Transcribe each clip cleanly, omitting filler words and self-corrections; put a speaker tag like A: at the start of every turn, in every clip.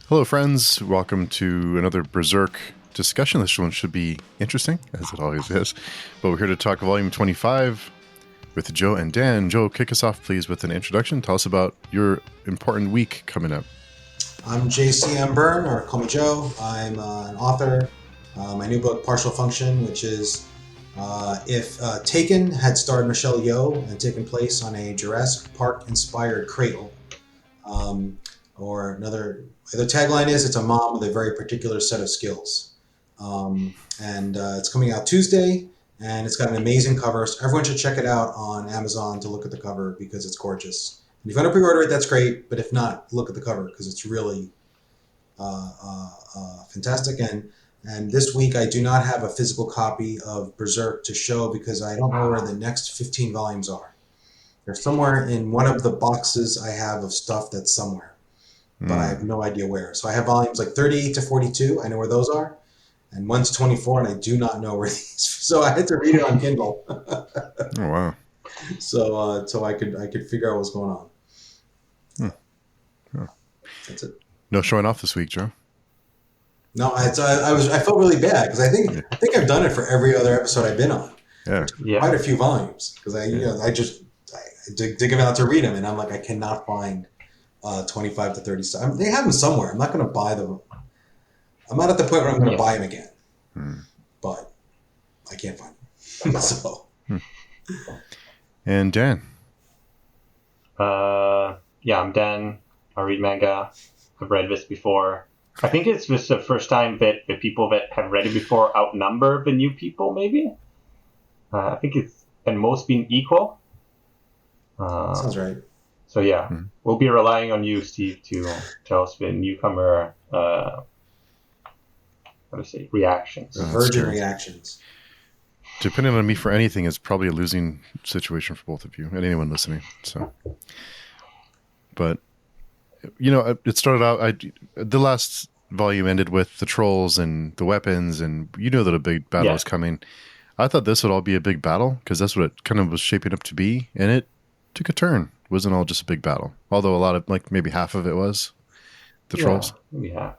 A: Hello, friends. Welcome to another Berserk discussion. This one should be interesting, as it always is. But we're here to talk Volume 25 with Joe and Dan. Joe, kick us off, please, with an introduction. Tell us about your important week coming up.
B: I'm JCM Byrne, or call me Joe. I'm an author. My new book, Partial Function, which is if Taken had starred Michelle Yeoh and taken place on a Jurassic Park-inspired cradle. Or the tagline is, it's a mom with a very particular set of skills. It's coming out Tuesday, and it's got an amazing cover. So everyone should check it out on Amazon to look at the cover because it's gorgeous. And if you want to pre-order it, that's great. But if not, look at the cover because it's really fantastic. And this week, I do not have a physical copy of Berserk to show because I don't know where the next 15 volumes are. They're somewhere in one of the boxes I have of stuff that's somewhere. But I have no idea where. So I have volumes like 38 to 42. I know where those are. And one's 24, and I do not know where these. So I had to read it on Kindle.
A: Oh, wow.
B: So I could figure out what's going on.
A: Oh.
B: That's it.
A: No showing off this week, Joe.
B: No, I felt really bad because I think I've done it for every other episode I've been on.
A: Yeah.
B: Quite a few volumes because I dig them out to read them, and I'm like, I cannot find 25 to 30. They have them somewhere. I'm not going to buy them. I'm not at the point where I'm going to buy them again. But I can't find them. So.
A: And Dan.
C: I'm Dan. I read manga. I've read this before. I think it's just the first time that the people that have read it before outnumber the new people, maybe. I think it's, and most being equal.
B: Sounds right.
C: So yeah, we'll be relying on you, Steve, to tell us the newcomer, reactions.
B: Virgin reactions.
A: Depending on me for anything, it's probably a losing situation for both of you and anyone listening. So, but it started out. The last volume ended with the trolls and the weapons, and that a big battle is coming. I thought this would all be a big battle because that's what it kind of was shaping up to be, and it took a turn. It wasn't all just a big battle, although a lot of maybe half of it was the trolls.
C: Maybe half.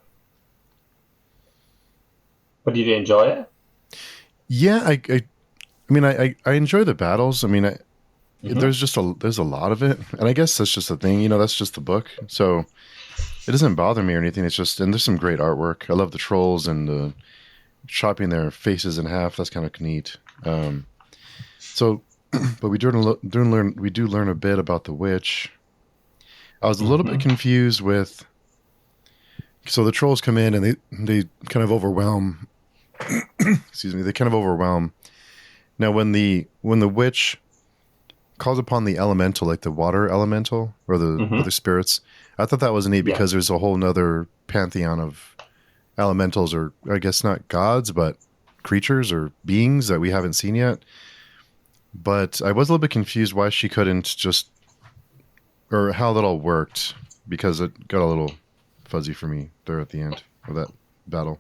C: But did you enjoy it?
A: Yeah, I enjoy the battles. I mean, there's a lot of it, and I guess that's just the thing. That's just the book, so it doesn't bother me or anything. It's just, and there's some great artwork. I love the trolls and the chopping their faces in half. That's kind of neat. But we do learn a bit about the witch. I was a little bit confused with. So the trolls come in and they kind of overwhelm. Excuse me. They kind of overwhelm. Now, when the witch calls upon the elemental, like the water elemental or the other spirits, I thought that was neat because there's a whole nother pantheon of elementals, or I guess not gods, but creatures or beings that we haven't seen yet. But I was a little bit confused why she couldn't just, or how that all worked, because it got a little fuzzy for me there at the end of that battle.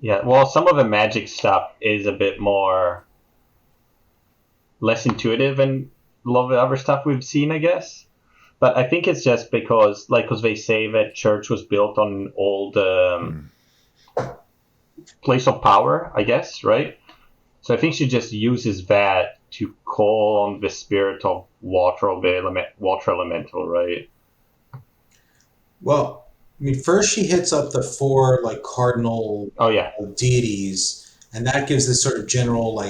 C: Yeah, well, some of the magic stuff is a bit less intuitive than a lot of the other stuff we've seen, I guess. But I think it's just because they say that church was built on an old place of power, I guess, right? So I think she just uses that to call on the spirit of water, of the water elemental, right?
B: Well, I mean, first she hits up the 4 cardinal deities, and that gives this sort of general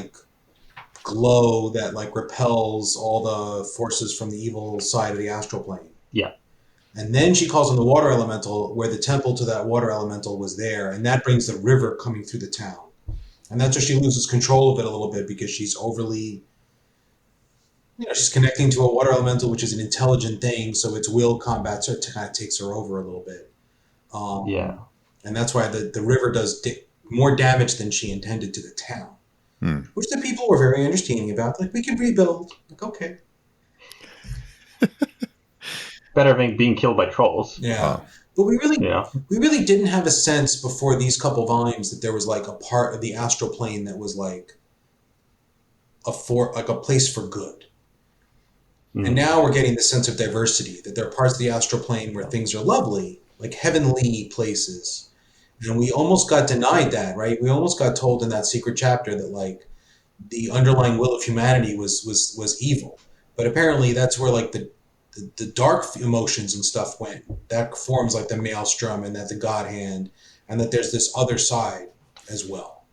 B: glow that repels all the forces from the evil side of the astral plane.
C: Yeah.
B: And then she calls on the water elemental, where the temple to that water elemental was there, and that brings the river coming through the town. And that's where she loses control of it a little bit because she's overly, she's connecting to a water elemental, which is an intelligent thing, so its will combats her, kind of takes her over a little bit. And that's why the river does more damage than she intended to the town, which the people were very understanding about. We can rebuild. Okay.
C: Better than being killed by trolls.
B: Yeah. But we really didn't have a sense before these couple volumes that there was a part of the astral plane that was a place for good. And now we're getting the sense of diversity, that there are parts of the astral plane where things are lovely, like heavenly places. And we almost got denied that, right? We almost got told in that secret chapter that like the underlying will of humanity was evil. But apparently that's where like the dark emotions and stuff went. That forms like the maelstrom and that the God hand, and that there's this other side as well.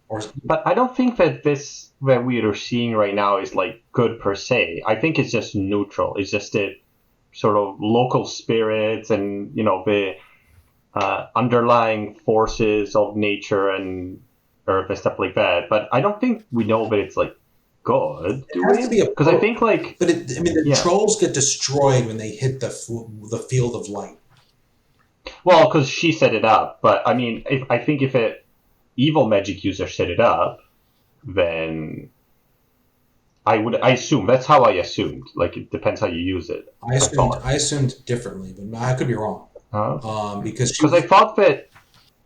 B: Or
C: But I don't think that this that we are seeing right now is like good per se. I think it's just neutral. It's just the sort of local spirits and the underlying forces of nature and earth and stuff like that. But I don't think we know that it's like good.
B: it has to be a
C: Because I think like
B: but I mean the trolls get destroyed when they hit the field of light.
C: well, because she set it up. But I mean, I think if it evil magic user set it up, then I assume that's how I assumed. Like it depends how you use it.
B: I assumed differently, but I could be wrong. Because
C: I thought that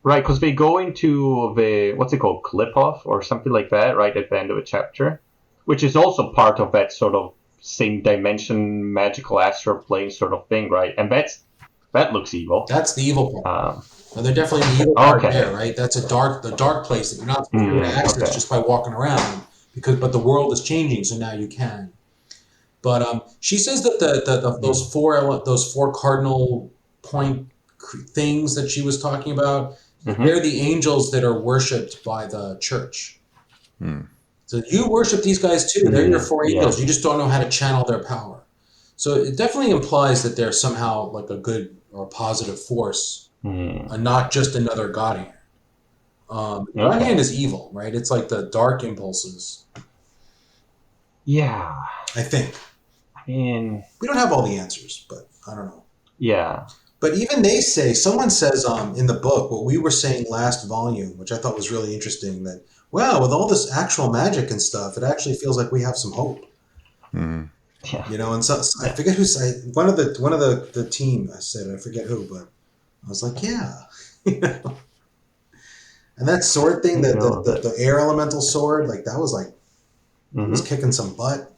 C: right because they go into the what's it called clip off or something like that right at the end of a chapter, which is also part of that sort of same dimension magical astral plane sort of thing, right? And that looks evil.
B: That's the evil part. And they're definitely the evil part there, right? That's the dark place that you're not supposed to access just by walking around. But the world is changing, so now you can. But she says that those four cardinal point things that she was talking about, they're the angels that are worshipped by the church. So you worship these guys too. They're your four angels. You just don't know how to channel their power. So it definitely implies that they're somehow like a good or positive force, and not just another god hand. God hand is evil, right? It's like the dark impulses.
C: Yeah.
B: I think.
C: I mean,
B: we don't have all the answers, but I don't know.
C: Yeah.
B: But even someone says in the book, what we were saying last volume, which I thought was really interesting, that, wow, with all this actual magic and stuff, it actually feels like we have some hope.
C: Yeah.
B: And so I forget who said, one of the team, I said, I forget who, but I was like, yeah. And that sword thing, the air elemental sword, like that was like, it was kicking some butt.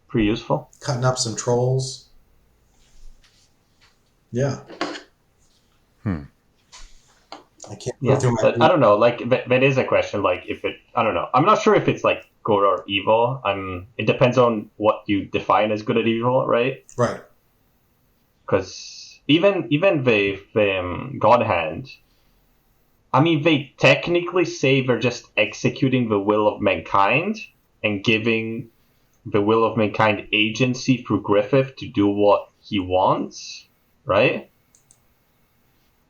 C: Pretty useful.
B: Cutting up some trolls. Yeah. I can't go through my...
C: I don't know. Like that is a question. Like if it, I don't know. I'm not sure if it's like good or evil. It depends on what you define as good or evil, right?
B: Right.
C: Because even the God Hand, I mean, they technically say they're just executing the will of mankind and giving the will of mankind agency through Griffith to do what he wants, right?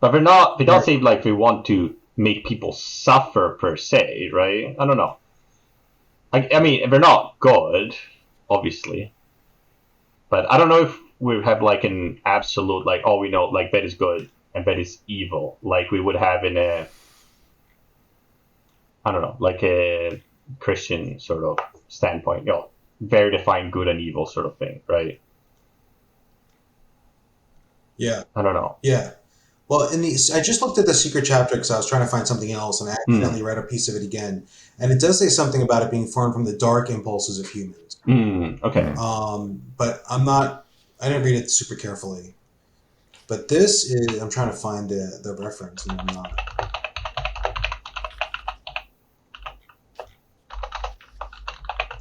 C: But they don't say like they want to make people suffer per se, right? I don't know. I mean, they're not good, obviously. But I don't know if we have like an absolute, like, we know, like, that is good and that is evil. Like we would have in a, I don't know, like a Christian sort of standpoint, very defined good and evil sort of thing, right?
B: Yeah.
C: I don't know.
B: Yeah. Well, I just looked at the secret chapter because I was trying to find something else, and I accidentally read a piece of it again. And it does say something about it being formed from the dark impulses of humans.
C: Okay.
B: But I didn't read it super carefully. But this is, I'm trying to find the reference, and I'm not.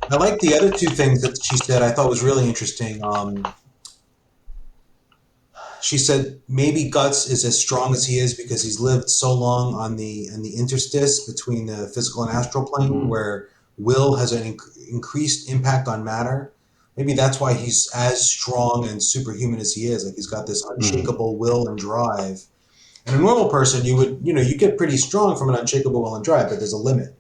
B: I like the other two things that she said I thought was really interesting. She said maybe Guts is as strong as he is because he's lived so long on the interstice between the physical and astral plane, where will has an increased impact on matter. Maybe that's why he's as strong and superhuman as he is. Like he's got this unshakable will and drive. And a normal person, you get pretty strong from an unshakable will and drive, but there's a limit.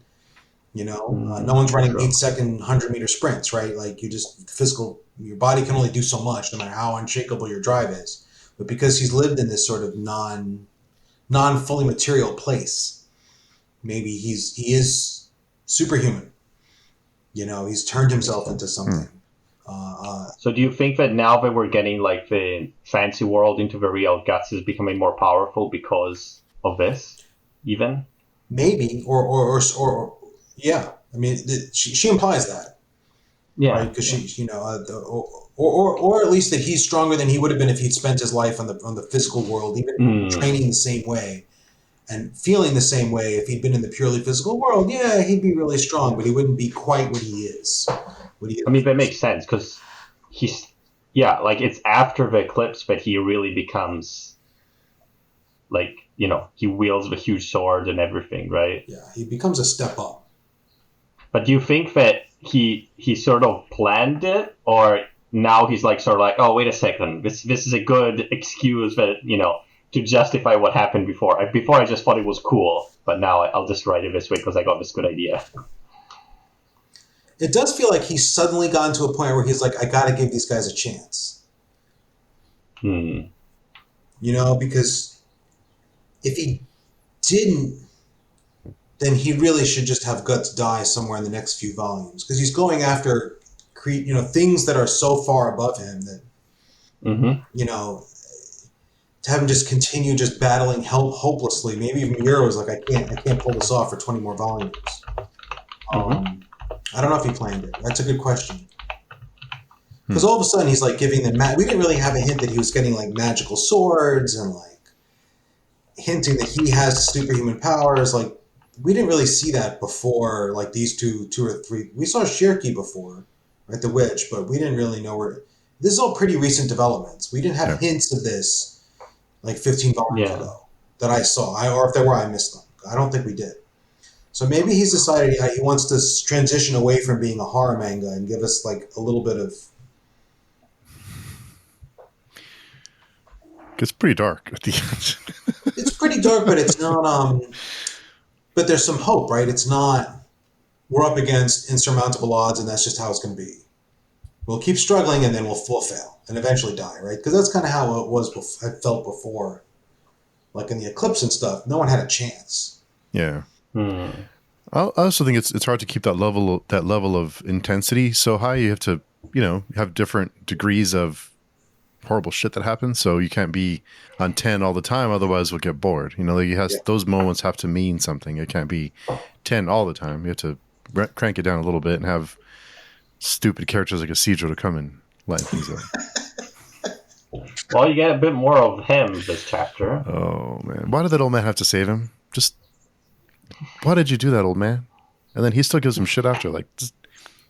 B: No one's running 8-second 100-meter sprints, right? Like your body can only do so much, no matter how unshakable your drive is. But because he's lived in this sort of non-fully material place, maybe he is superhuman. He's turned himself into something.
C: So do you think that now that we're getting like the fancy world into the real, Guts is becoming more powerful because of this, even?
B: Maybe, or yeah. I mean, she implies that.
C: Yeah.
B: Right? Because she, or at least that he's stronger than he would have been if he'd spent his life on the physical world, even training the same way and feeling the same way. If he'd been in the purely physical world, yeah, he'd be really strong, but he wouldn't be quite what he is.
C: I mean, that makes sense because like it's after the eclipse that he really becomes like, he wields the huge sword and everything, right?
B: Yeah, he becomes a step up. But
C: do you think that he sort of planned it, or now he's like sort of like, oh, wait a second, this is a good excuse that, to justify what happened before. Before I just thought it was cool, but now I'll just write it this way because I got this good idea.
B: It does feel like he's suddenly gotten to a point where he's like, I got to give these guys a chance. Because if he didn't, then he really should just have Guts die somewhere in the next few volumes. Because he's going after, things that are so far above him that, to have him just continue just battling hopelessly. Maybe even Miro was like, I can't pull this off for 20 more volumes. I don't know if he planned it. That's a good question. Because all of a sudden he's like giving them... we didn't really have a hint that he was getting like magical swords and like hinting that he has superhuman powers. Like we didn't really see that before, like these two or three. We saw Shirky before, right? The witch, but we didn't really know where... This is all pretty recent developments. We didn't have hints of this like 15 volumes ago that I saw. Or if there were, I missed them. I don't think we did. So maybe he's decided he wants to transition away from being a horror manga and give us like a little bit of...
A: It's pretty dark at the end.
B: It's pretty dark, but it's not... but there's some hope, right? It's not... We're up against insurmountable odds and that's just how it's going to be. We'll keep struggling and then we'll fail and eventually die, right? Because that's kind of how it was. I felt before. Like in the eclipse and stuff, no one had a chance.
A: Yeah. I also think it's hard to keep that level of intensity so high. You have to, have different degrees of horrible shit that happens. So you can't be on 10 all the time. Otherwise we'll get bored. Those moments have to mean something. It can't be 10 all the time. You have to crank it down a little bit and have stupid characters like a Caesar to come and lighten things up.
C: Well, you get a bit more of him this chapter.
A: Oh man. Why did that old man have to save him? Why did you do that, old man? And then he still gives him shit after. Like,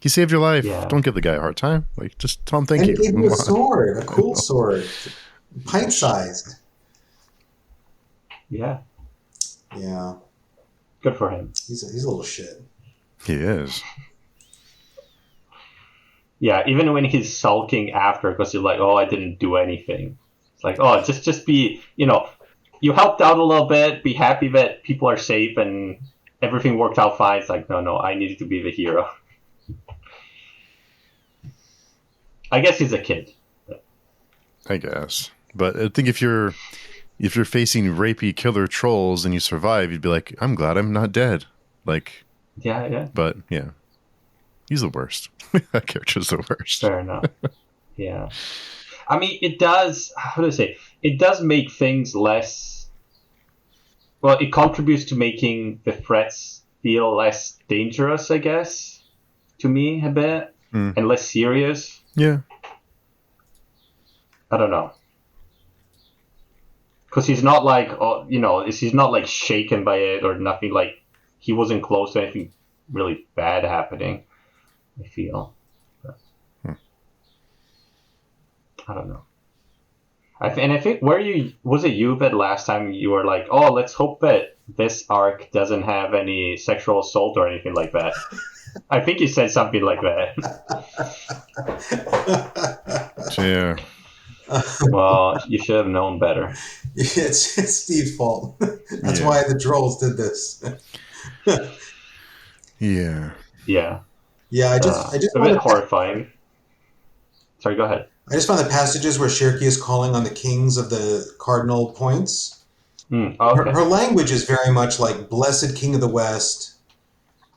A: he saved your life. Yeah. Don't give the guy a hard time. Like, just tell him thank you.
B: And he gave him a sword, a cool sword. Pint-sized.
C: Yeah.
B: Yeah.
C: Good for him.
B: He's a little shit.
A: He is.
C: Yeah, even when he's sulking after because you're like, oh, I didn't do anything. It's like, oh, just be, you helped out a little bit, be happy that people are safe and everything worked out fine. It's like, no, I needed to be the hero. I guess he's a kid.
A: I guess. But I think if you're facing rapey killer trolls and you survive, you'd be like, I'm glad I'm not dead. Like,
C: yeah.
A: But yeah, he's the worst. That character's the worst.
C: Fair enough. Yeah. I mean, it does, how do I say, it does make things less, well, it contributes to making the threats feel less dangerous, I guess, to me a bit, and less serious.
A: Yeah.
C: I don't know. Because he's not like, he's not like shaken by it or nothing, like he wasn't close to anything really bad happening, I feel. But, I don't know. I think was it you that last time you were like, oh, let's hope that this arc doesn't have any sexual assault or anything like that. I think you said something like that.
A: Yeah.
C: Well, you should have known better.
B: It's Steve's fault. That's why the trolls did this.
A: Yeah.
C: Yeah.
B: Yeah, I just
C: a bit horrifying. Sorry, go ahead.
B: I just found the passages where Shirky is calling on the kings of the cardinal points.
C: Okay.
B: Her language is very much like, blessed king of the west.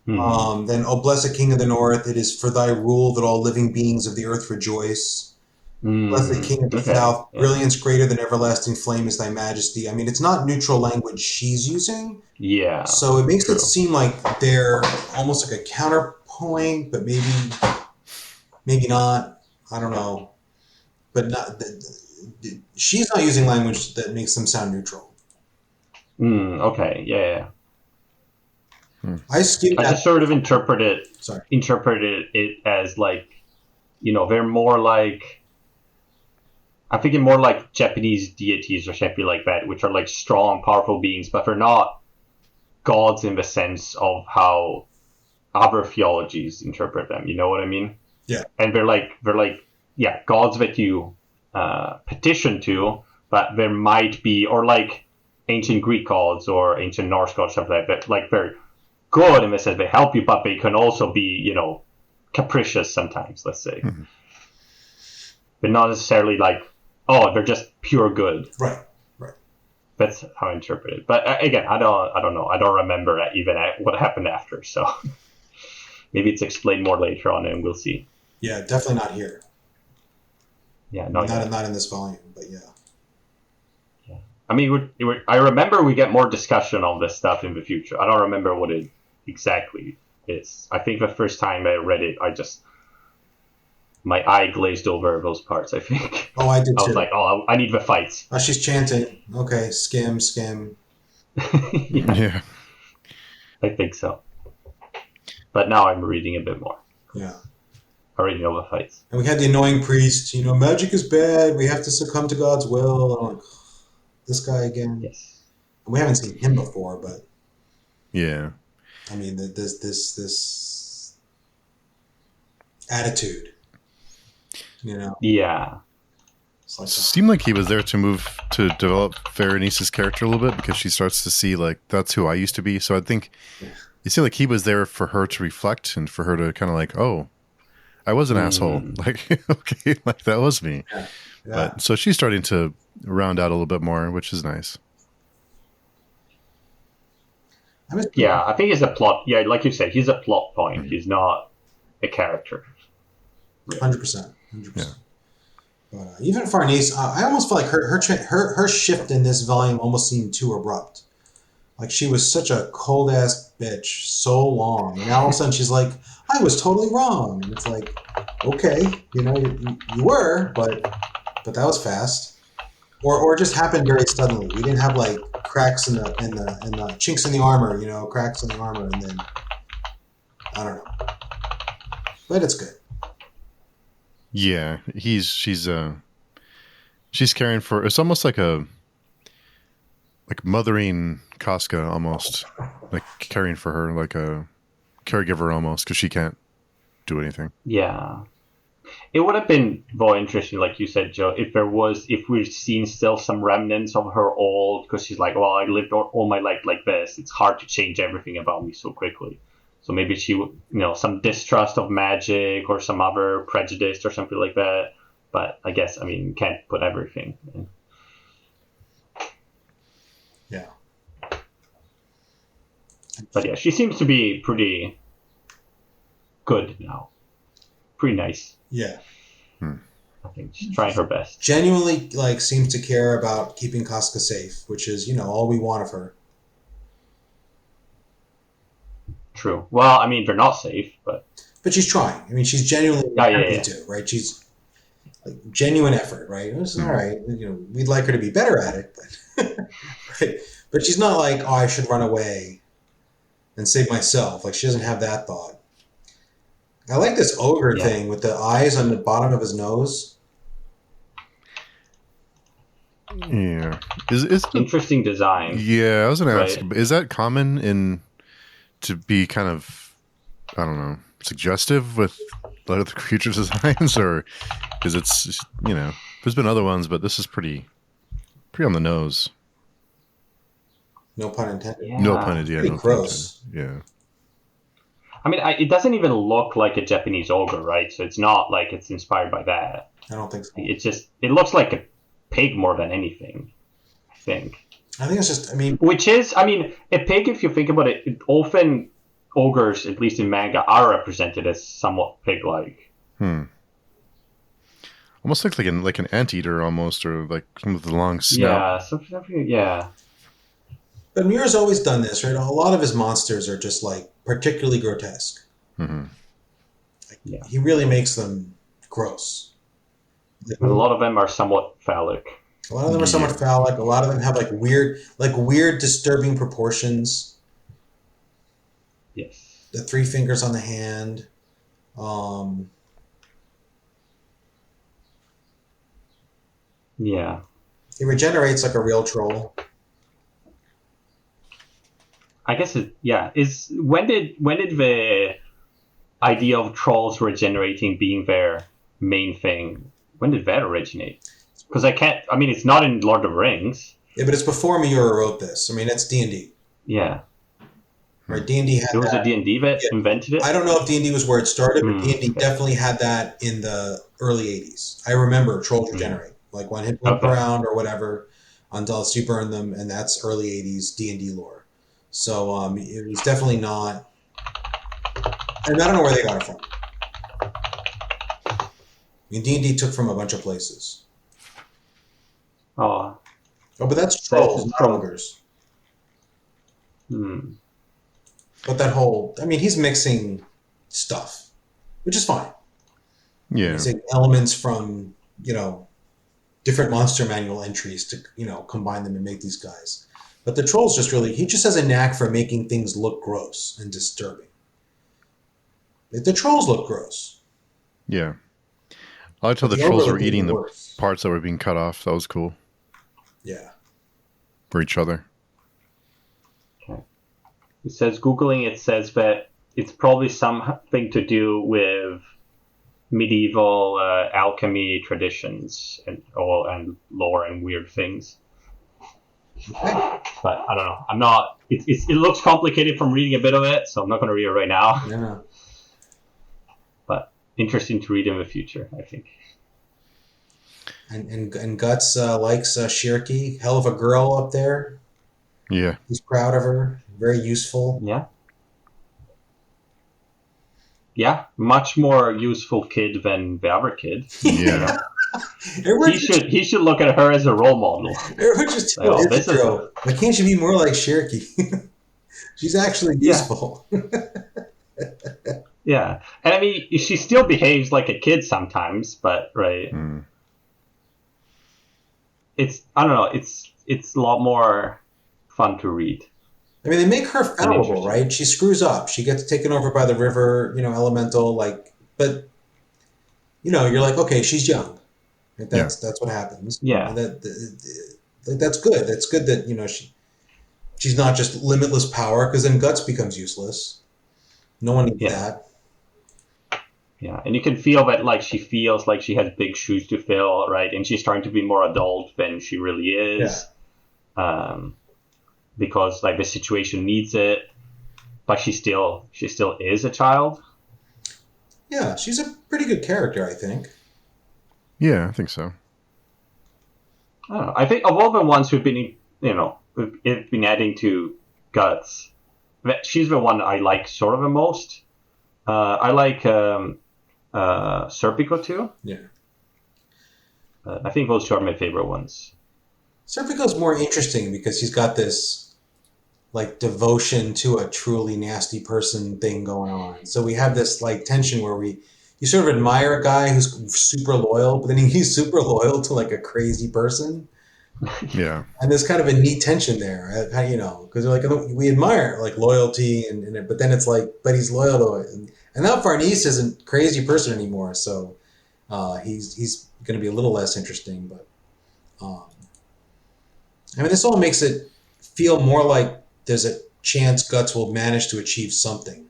B: Then, oh, blessed king of the north, it is for thy rule that all living beings of the earth rejoice. Blessed king of the south, brilliance greater than everlasting flame is thy majesty. I mean, it's not neutral language she's using.
C: Yeah.
B: So it makes it seem like they're almost like a counterpoint, but maybe not. I don't know. but not. She's not using language that makes them sound neutral.
C: Okay, yeah.
B: I skimmed
C: I
B: that.
C: just sort of interpreted
B: Sorry.
C: it as like, they're more like, I'm thinking more like Japanese deities or something like that, which are like strong, powerful beings, but they're not gods in the sense of how other theologies interpret them. You know what I mean?
B: Yeah.
C: And they're like gods that you petition to, but there might be, or like ancient Greek gods or ancient Norse gods, stuff like that. Like they're good in the sense they help you, but they can also be, capricious sometimes. Let's say, but not necessarily like, oh, they're just pure good.
B: Right.
C: That's how I interpret it. But again, I don't know. I don't remember even what happened after. So maybe it's explained more later on, and we'll see.
B: Yeah, definitely not here.
C: Yeah,
B: not in this volume, but yeah.
C: I mean, I remember we get more discussion on this stuff in the future. I don't remember what it exactly is. I think the first time I read it, my eye glazed over those parts, I think.
B: Oh, I did too.
C: I was like, oh, I need the fights.
B: Oh, she's chanting. Okay, skim.
A: Yeah.
C: I think so. But now I'm reading a bit more.
B: Yeah.
C: I already know the fights.
B: And we had the annoying priest, magic is bad. We have to succumb to God's will. And I'm like, this guy again.
C: Yes.
B: And we haven't seen him before, but
A: yeah.
B: I mean, this attitude,
C: Yeah.
A: It seemed like he was there to develop Farnese's character a little bit, because she starts to see like, that's who I used to be. So I think it seemed like he was there for her to reflect and for her to kind of like, oh, I was an asshole. Like, okay, like that was me.
B: Yeah.
A: But so she's starting to round out a little bit more, which is nice.
C: Yeah, I think he's a plot. Yeah, like you said, he's a plot point. He's not a character.
B: 100%.
A: Yeah.
B: But even Farnese, I almost felt like her shift in this volume almost seemed too abrupt. Like she was such a cold ass bitch so long, and now all of a sudden she's like, "I was totally wrong," and it's like, okay, you were, but that was fast, or it just happened very suddenly. We didn't have like cracks in the chinks in the armor, cracks in the armor, and then I don't know, but it's good.
A: Yeah, she's caring for. It's almost like mothering Casca, almost like caring for her, like a caregiver almost, because she can't do anything.
C: Yeah, it would have been more interesting, like you said, Joe, if we've seen still some remnants of her old, because she's like, well, I lived all my life like this. It's hard to change everything about me so quickly. So maybe she would, some distrust of magic or some other prejudice or something like that. But I guess, you can't put everything in.
B: Yeah.
C: But yeah, she seems to be pretty good now. Pretty nice.
B: Yeah.
C: I think she's trying her best.
B: Genuinely, seems to care about keeping Casca safe, which is, all we want of her.
C: True. Well, they're not safe, but
B: she's trying. She's genuinely happy to, right? She's like genuine effort, right? It's all right. We'd like her to be better at it, but right? But she's not like, oh, I should run away and save myself. Like she doesn't have that thought. I like this ogre thing with the eyes on the bottom of his nose.
A: Yeah, is
C: interesting design.
A: Yeah, I was going to ask, is that common to be kind of, I don't know, suggestive with other creature designs, or because it's there's been other ones, but this is pretty on the nose.
B: No pun intended.
C: Yeah.
A: No pun intended. Yeah,
B: pretty gross.
A: Yeah.
C: It doesn't even look like a Japanese ogre, right? So it's not like it's inspired by that.
B: I don't think so.
C: It looks like a pig more than anything, I think.
B: I think it's just,
C: Which is, a pig, if you think about it, often ogres, at least in manga, are represented as somewhat pig-like.
A: Almost like an anteater, almost, or like some of the long
C: snout. Yeah.
B: But Miura's always done this, right? A lot of his monsters are just, particularly grotesque.
A: Mm-hmm.
B: He really makes them gross.
C: A lot of them are somewhat phallic.
B: A lot of them are somewhat phallic. A lot of them have like weird, disturbing proportions.
C: Yes.
B: The 3 fingers on the hand.
C: Yeah.
B: He regenerates like a real troll.
C: I guess is when did the idea of trolls regenerating being their main thing, when did that originate? Because it's not in Lord of the Rings.
B: Yeah, but it's before Miura wrote this. I mean, it's D&D.
C: Yeah.
B: Right, D&D had
C: It was
B: that.
C: a D&D that invented it?
B: I don't know if D&D was where it started, but D&D
C: okay.
B: definitely had that in the early 80s. I remember trolls regenerate. Like one hit one round or whatever unless you burn them, and that's early 80s D&D lore. So it was definitely not... And I don't know where they got it from. I mean, D&D took from a bunch of places.
C: Oh,
B: but that's trolls, not ogres. But that whole... I mean, he's mixing stuff, which is fine.
A: Yeah.
B: He's taking elements from, different monster manual entries to, combine them and make these guys. But the troll's he just has a knack for making things look gross and disturbing. The trolls look gross.
A: Yeah. I liked how the trolls were eating the parts that were being cut off. That was cool.
B: Yeah.
A: For each other.
C: Okay. It says, Googling it says that it's probably something to do with medieval alchemy traditions and lore and weird things.
B: Okay.
C: But I don't know. I'm not... It looks complicated from reading a bit of it, so I'm not going to read it right now.
B: Yeah.
C: But interesting to read in the future, I think.
B: And Guts likes Shirky. Hell of a girl up there.
A: Yeah.
B: He's proud of her. Very useful.
C: Yeah. Yeah, much more useful kid than the other kid.
A: Yeah.
C: He should look at her as a role model.
B: Everyone just tell Israel, why can't she be more like Shirky? She's actually useful.
C: Yeah. And I mean, she still behaves like a kid sometimes, but right. I don't know, it's a lot more fun to read.
B: I mean, they make her fallible, right? She screws up. She gets taken over by the river, elemental, but you're like, okay, she's young. That's what happens.
C: Yeah.
B: And that's good. That's good that, she's not just limitless power, because then Guts becomes useless. No one needs that.
C: Yeah, and you can feel that she feels like she has big shoes to fill, right? And she's trying to be more adult than she really is. Yeah. Because the situation needs it, but she still is a child.
B: Yeah, she's a pretty good character, I think.
A: Yeah, I think so.
C: I don't know. I think of all the ones who've been, who've been adding to Guts, she's the one I like sort of the most. I like Serpico too.
B: Yeah.
C: I think those two are my favorite ones.
B: Serpico's more interesting because he's got this devotion to a truly nasty person thing going on. So we have this tension where you sort of admire a guy who's super loyal, but then he's super loyal to a crazy person.
A: Yeah.
B: And there's kind of a neat tension there, because we admire loyalty but then it's but he's loyal to it. And now Farnese isn't a crazy person anymore, so he's going to be a little less interesting. But this all makes it feel more like there's a chance Guts will manage to achieve something.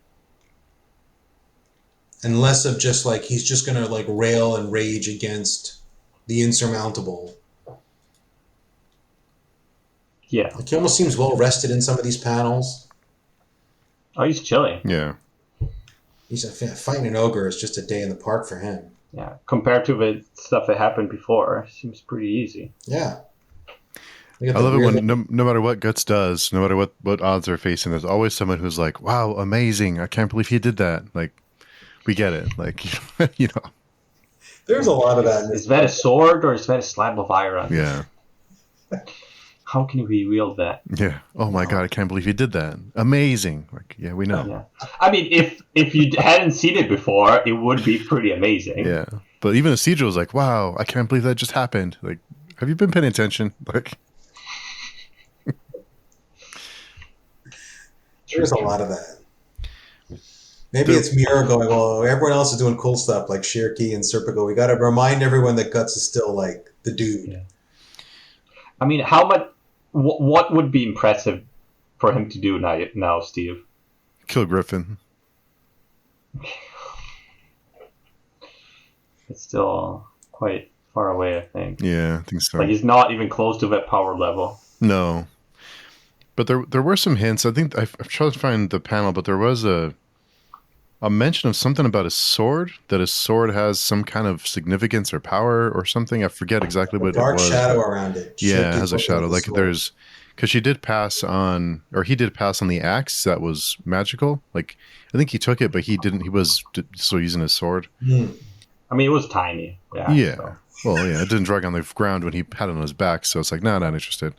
B: And less of just he's just going to rail and rage against the insurmountable.
C: Yeah.
B: He almost seems well rested in some of these panels.
C: Oh, he's chilling.
A: Yeah.
B: He's fighting an ogre is just a day in the park for him.
C: Yeah. Compared to the stuff that happened before, seems pretty easy.
B: Yeah.
A: I love it when no matter what Guts does, no matter what odds they're facing, there's always someone who's like, wow, amazing. I can't believe he did that. We get it.
B: There's a lot of that.
C: Is that a sword or is that a slab of iron?
A: Yeah.
C: How can we wield that?
A: Yeah. Oh my God, I can't believe he did that. Amazing. We know.
C: Yeah. I mean, if you hadn't seen it before, it would be pretty amazing.
A: Yeah. But even Isidro was like, wow, I can't believe that just happened. Like, have you been paying attention? Like,
B: there's a lot of that. Maybe it's Mira going, well, everyone else is doing cool stuff like Shirky and Serpico. We got to remind everyone that Guts is still like the dude.
C: Yeah. I mean, how much? What would be impressive for him to do now, Steve?
A: kill Griffin.
C: It's still quite far away, I think.
A: Yeah, I think so.
C: Like, he's not even close to that power level.
A: No. But there were some hints. I think I've tried to find the panel, but there was a mention of something about his sword, that his sword has some kind of significance or power or something. I forget exactly what it was.
B: Dark shadow around it.
A: Yeah, it has a shadow. Like there's, because she did pass on, or he did pass on the axe that was magical. Like I think he took it, but he didn't. He was still using his sword.
C: I mean, it was tiny.
A: Yeah.
C: So.
A: Well, yeah, it didn't drag on the ground when he had it on his back, so it's like, nah, not interested.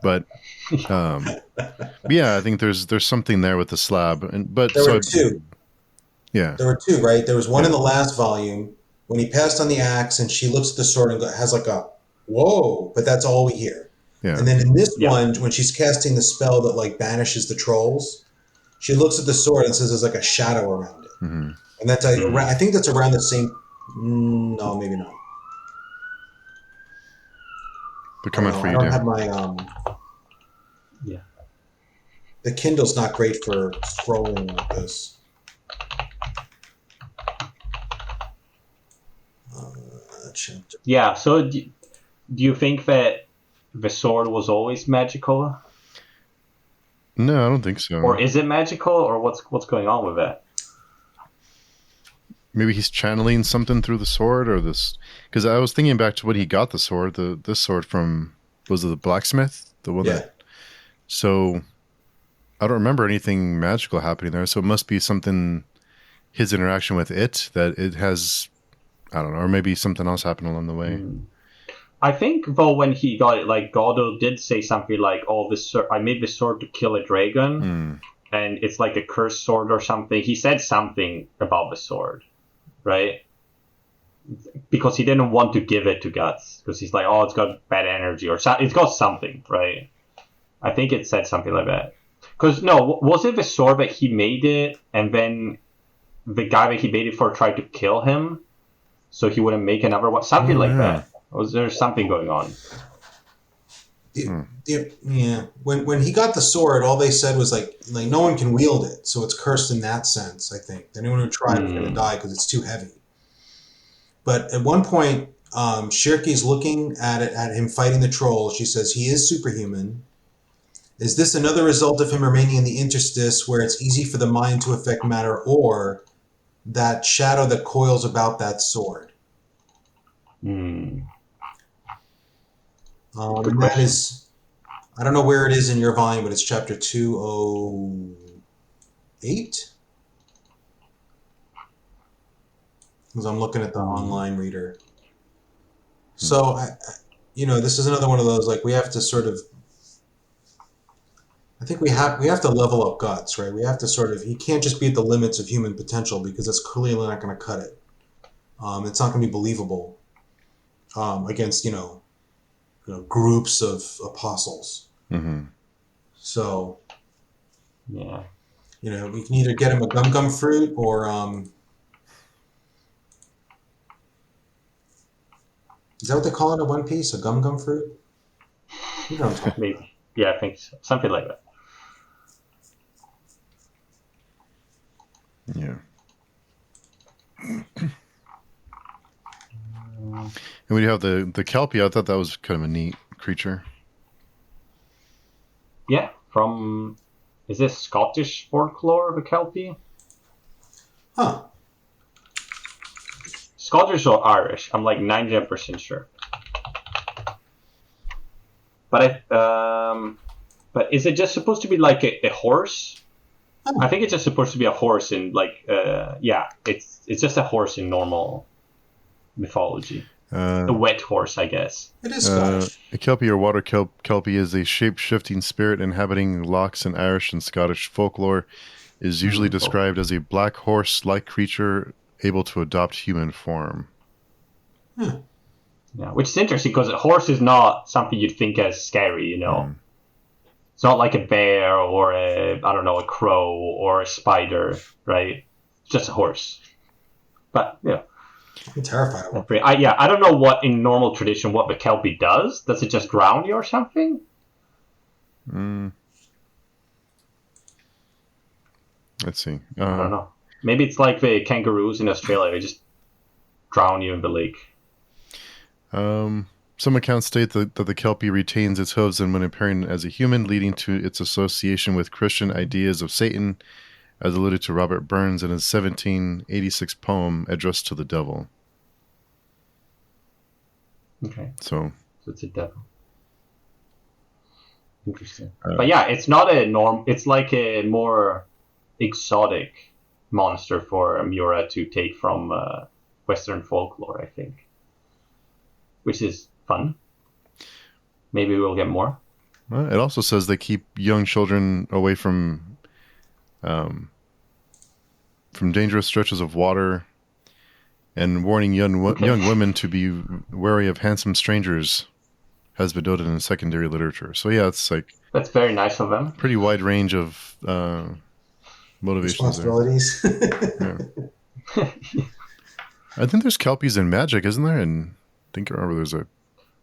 A: But yeah, I think there's something there with the slab, but
B: there were two.
A: Yeah,
B: there were two, right? There was one in the last volume when he passed on the axe, and she looks at the sword and has like a whoa, but that's all we hear.
A: Yeah.
B: And then in this one, when she's casting the spell that like banishes the trolls, she looks at the sword and says there's like a shadow around it, and that's I think that's around the same. No, maybe not.
A: They're coming for you,
B: I don't
A: Dan.
B: have my
C: Yeah.
B: The Kindle's not great for scrolling like this. Chapter.
C: Yeah. So, do you think that the sword was always magical,
A: No, I don't think so.
C: or is it magical, or what's going on with that?
A: Maybe he's channeling something through the sword, or this. Because I was thinking back to when he got the sword. This sword from, was it the blacksmith? The one that. So, I don't remember anything magical happening there. So it must be something. His interaction with it, that it has. I don't know, or maybe something else happened along the way.
C: I think though when he got it, like Godot did say something like, "Oh, I made this sword to kill a dragon, and it's like a cursed sword or something." He said something about the sword, right? Because he didn't want to give it to Guts because he's like, "Oh, it's got bad energy or it's got something," right? I think it said something like that. Because no, was it the sword that he made it, and then the guy that he made it for tried to kill him? So he wouldn't make another one, something like that. Was there something going on?
B: Yeah. When he got the sword, all they said was like no one can wield it, so it's cursed in that sense. I think anyone who tried was going to die because it's too heavy. But at one point, Shirky's looking at him fighting the troll. She says he is superhuman. Is this another result of him remaining in the interstice where it's easy for the mind to affect matter, or that shadow that coils about that sword? And that is, I don't know where it is in your volume, but it's chapter 208. Because I'm looking at the online reader. So, this is another one of those, like, we have to sort of, I think we have to level up Guts, right? We have to sort of, he can't just be at the limits of human potential because it's clearly not going to cut it. It's not going to be believable against, groups of apostles. So,
C: yeah,
B: we can either get him a gum fruit or is that what they call it in One Piece? A gum fruit? You know what I'm talking
C: maybe.
B: about.
C: Yeah, I think so. Something like that.
A: Yeah. And we have the Kelpie. I thought that was kind of a neat creature.
C: Yeah, is this Scottish folklore, the Kelpie?
B: Huh.
C: Scottish or Irish? I'm like 99% sure. But but is it just supposed to be like a horse?
B: Oh.
C: I think it's just supposed to be a horse in like it's just a horse in normal mythology. A wet horse, I guess.
B: It is Scottish.
A: A Kelpie or water Kelpie is a shape-shifting spirit inhabiting lochs in Irish and Scottish folklore. Is usually described as a black horse-like creature able to adopt human form.
C: Yeah, which is interesting because a horse is not something you'd think as scary, It's not like a bear or a crow or a spider, right? It's just a horse. But
B: I'm terrified of it.
C: I don't know what in normal tradition what the Kelpie does. Does it just drown you or something?
A: Let's see.
C: I don't know. Maybe it's like the kangaroos in Australia. They just drown you in the lake.
A: Some accounts state that the Kelpie retains its hooves and when appearing as a human, leading to its association with Christian ideas of Satan, as alluded to Robert Burns in his 1786 poem addressed to the devil.
C: Okay.
A: So
C: it's a devil. Interesting. But yeah, it's not a norm. It's like a more exotic monster for Miura to take from Western folklore, I think. Which is fun. Maybe we'll get more.
A: Well, it also says they keep young children away from dangerous stretches of water, and warning young women to be wary of handsome strangers has been noted in secondary literature. So yeah, it's like
C: that's very nice of them.
A: Pretty wide range of motivations.
B: Responsibilities.
A: Yeah. I think there's Kelpies in Magic, isn't there? And I think I remember there's a.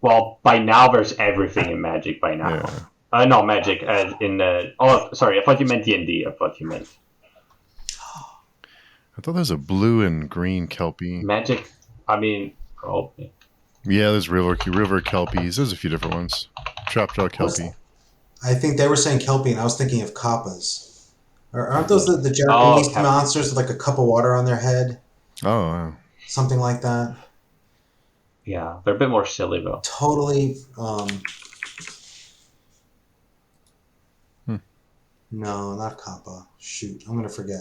C: Well, by now there's everything in Magic. By now, no Magic as in. Sorry, I thought you meant D&D. I thought you meant.
A: I thought there's a blue and green Kelpie.
C: Magic. I mean, probably.
A: Yeah, there's river Kelpies. There's a few different ones. Trapjaw Kelpie.
B: I think they were saying Kelpie, and I was thinking of Kappas. Aren't those the Japanese monsters with like a cup of water on their head?
A: Oh, wow.
B: Something like that.
C: Yeah, they're a bit more silly though.
B: Totally. No, not Kappa. Shoot, I'm gonna forget.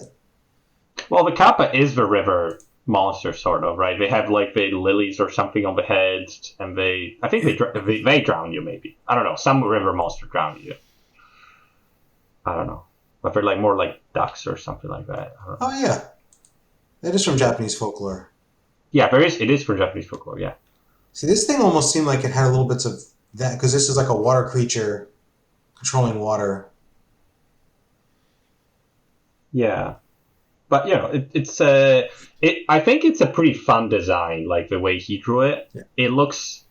C: Well, the Kappa is the river monster, sort of, right? They have like the lilies or something on the heads, and I think they drown you. Maybe, I don't know. Some river monster drown you. I don't know, but they're like more like ducks or something like that.
B: Oh yeah, that is from Japanese folklore.
C: Yeah, it is from Japanese folklore. Yeah.
B: See, this thing almost seemed like it had a little bits of that because this is like a water creature controlling water.
C: Yeah. But I think it's a pretty fun design, like the way he drew it.
B: Yeah.
C: It looks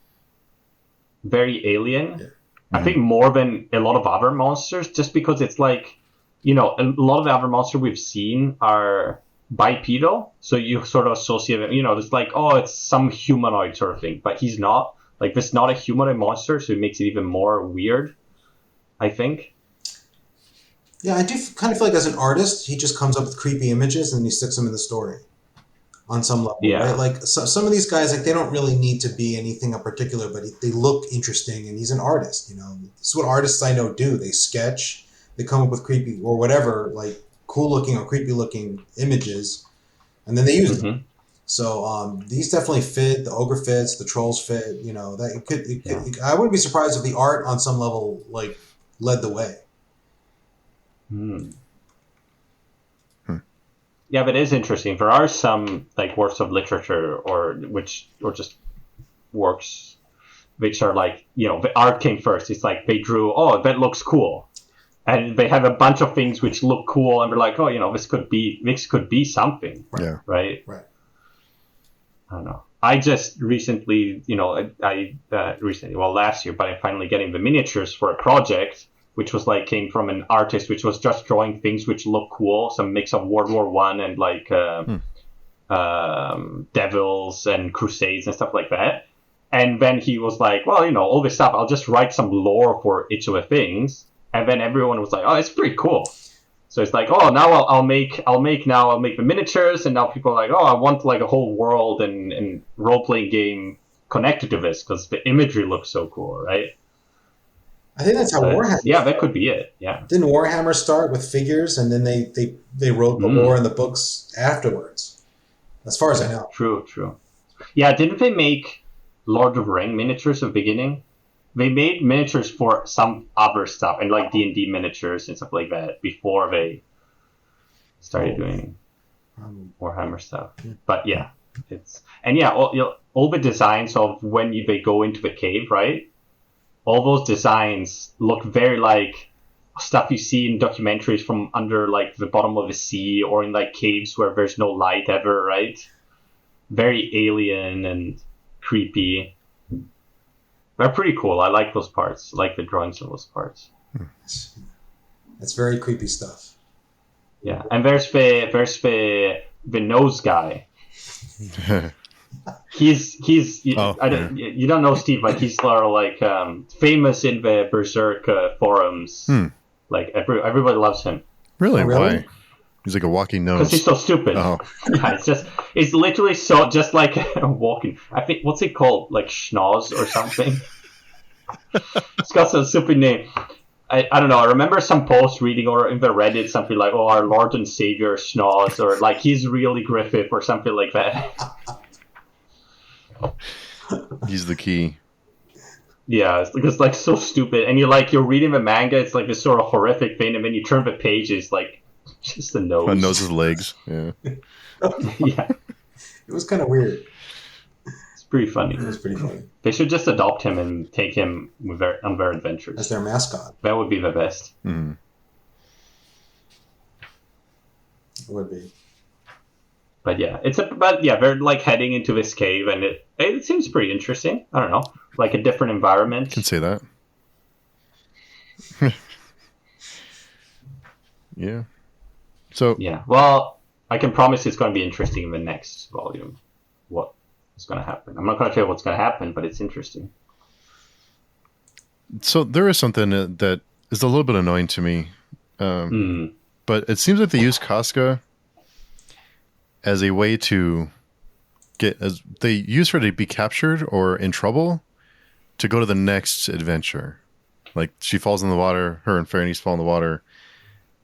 C: very alien. Yeah. I
A: Mm-hmm.
C: think more than a lot of other monsters, just because it's like, a lot of the other monsters we've seen are bipedal, so you sort of associate it. It's like, oh, it's some humanoid sort of thing, but he's not. Like, this is not a humanoid monster, so it makes it even more weird, I think.
B: Yeah, I do kind of feel like as an artist, he just comes up with creepy images and he sticks them in the story on some level.
C: Yeah.
B: Right? Like some of these guys, like they don't really need to be anything in particular, but they look interesting, and he's an artist. This is what artists I know do. They sketch, they come up with creepy or whatever, like cool looking or creepy looking images, and then they use them. So these definitely fit. The ogre fits. The trolls fit. I wouldn't be surprised if the art on some level like led the way.
C: Yeah, but it is interesting. There are some like works of literature or just works which are like, the art came first. It's like they drew, oh, that looks cool, and they have a bunch of things which look cool, and they're like, oh, this could be something.
A: Yeah.
C: Right. I don't know. I just recently, last year, but I'm finally getting the miniatures for a project, which was like came from an artist, which was just drawing things which look cool, some mix of World War I and like devils and crusades and stuff like that. And then he was like, well, all this stuff, I'll just write some lore for each of the things. And then everyone was like, oh, it's pretty cool. So it's like, oh, now I'll make the miniatures, and now people are like, oh, I want like a whole world and role playing game connected to this because the imagery looks so cool, right?
B: I think that's how Warhammer.
C: Yeah, that could be it. Yeah.
B: Didn't Warhammer start with figures, and then they wrote the lore in the books afterwards? As far as I know.
C: True. Yeah, didn't they make Lord of the Rings miniatures at the beginning? They made miniatures for some other stuff, and like D&D miniatures and stuff like that before they started doing Warhammer stuff. But yeah. And yeah, all the designs of when they go into the cave, right? All those designs look very like stuff you see in documentaries from under like the bottom of the sea or in like caves where there's no light ever, right? Very alien and creepy. They're pretty cool. I like those parts. I like the drawings of those parts.
B: That's very creepy stuff.
C: Yeah, and there's the nose guy. He's you, you don't know Steve, but he's like famous in the Berserk forums. Like everybody loves him.
A: Really?
B: Oh, really?
A: Why? He's like a walking nose.
C: Because he's so stupid.
A: Oh.
C: Yeah, it's literally so just like walking. I think what's it called? Like schnoz or something. It's got some stupid name. I don't know. I remember some post reading or in the Reddit something like, "Oh, our Lord and Savior schnoz," or like he's really Griffith or something like that.
A: He's the key.
C: Yeah, it's like so stupid, and you're reading the manga. It's like this sort of horrific thing, and then you turn the page, it's like just the nose.
A: My nose's legs. Yeah.
C: Yeah.
B: It was kind of weird.
C: It's pretty funny.
B: It was pretty funny.
C: They should just adopt him and take him on their adventures.
B: As their mascot.
C: That would be the best.
A: Mm.
B: It would be.
C: But yeah, they're like heading into this cave, and it seems pretty interesting. I don't know, like a different environment.
A: Can say that. Yeah. So
C: yeah, well, I can promise it's going to be interesting in the next volume. What is going to happen? I'm not going to tell you what's going to happen, but it's interesting.
A: So there is something that is a little bit annoying to me, but it seems like they use Casca as a way to they use her to be captured or in trouble to go to the next adventure. Like she falls in the water, her and Farnese fall in the water.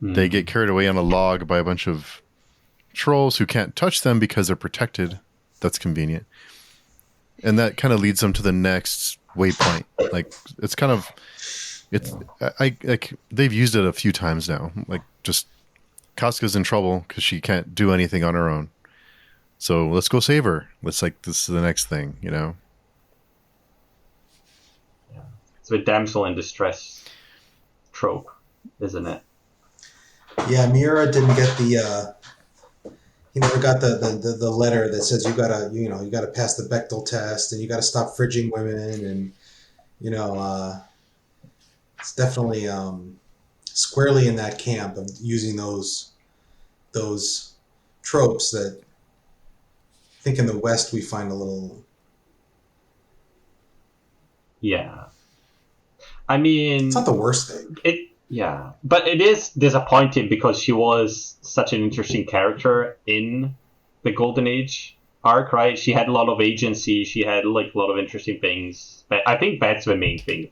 A: They get carried away on a log by a bunch of trolls who can't touch them because they're protected. That's convenient. And that kind of leads them to the next waypoint. Like they've used it a few times now. Like just Casca's in trouble because she can't do anything on her own. So let's go save her. This is the next thing, you know?
C: Yeah. It's a damsel in distress trope, isn't it?
B: Yeah, Miura didn't get the he never got the letter that says you gotta pass the Bechdel test and you gotta stop fridging women, and it's definitely squarely in that camp of using those tropes that I think in the West we find a little.
C: Yeah. I mean,
B: it's not the worst thing.
C: Yeah, but it is disappointing because she was such an interesting character in the Golden Age arc, right? She had a lot of agency. She had like a lot of interesting things. But I think that's the main thing.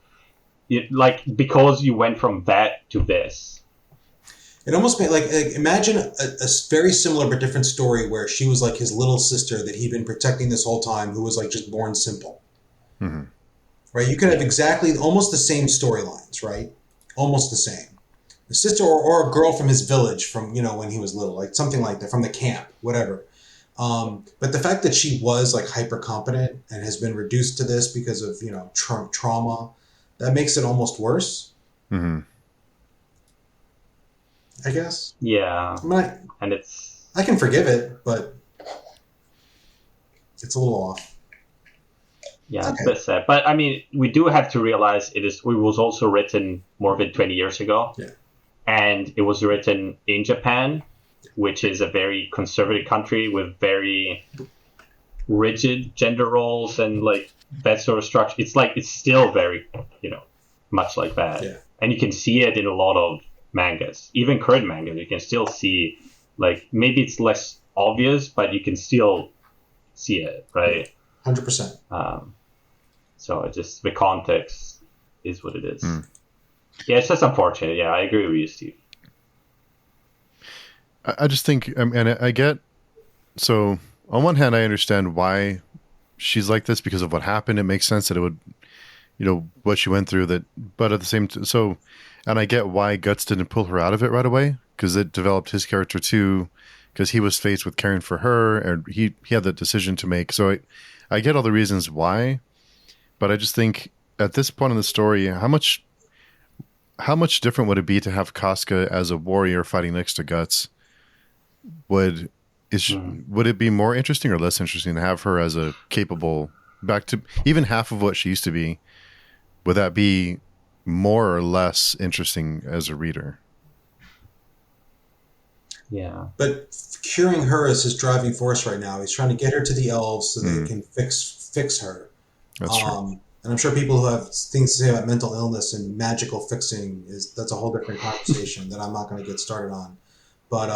C: Because you went from that to this.
B: It almost made like imagine a very similar but different story where she was like his little sister that he'd been protecting this whole time, who was like just born simple.
A: Mm-hmm.
B: Right? You could have exactly almost the same storylines, right? Almost the same. A sister or a girl from his village from, when he was little, like something like that, from the camp, whatever. But the fact that she was like hyper competent and has been reduced to this because of, trauma, that makes it almost worse.
A: Mm-hmm.
B: I guess.
C: Yeah.
B: And I can forgive it, but it's a little off.
C: Yeah, okay. It's a bit sad. But I mean, we do have to realize it was also written more than 20 years ago.
B: Yeah.
C: And it was written in Japan, which is a very conservative country with very rigid gender roles and like that sort of structure. It's still very, much like that.
B: Yeah.
C: And you can see it in a lot of mangas, even current mangas. You can still see, like, maybe it's less obvious, but you can still see it, right?
B: 100%.
C: So the context is what it is. Yeah, it's just unfortunate. Yeah, I agree with you, Steve.
A: I just think, and I get, so on one hand, I understand why she's like this because of what happened. It makes sense that it would, what she went through, but at the same and I get why Guts didn't pull her out of it right away, because it developed his character too. because he was faced with caring for her, and he had the decision to make. So I get all the reasons why, but I just think at this point in the story, how much different would it be to have Casca as a warrior fighting next to Guts? Would it be more interesting or less interesting to have her as a capable, back to even half of what she used to be? Would that be more or less interesting as a reader?
C: Yeah.
B: But curing her is his driving force right now. He's trying to get her to the elves so they can fix her.
A: That's true.
B: And I'm sure people who have things to say about mental illness and magical fixing that's a whole different conversation that I'm not going to get started on. But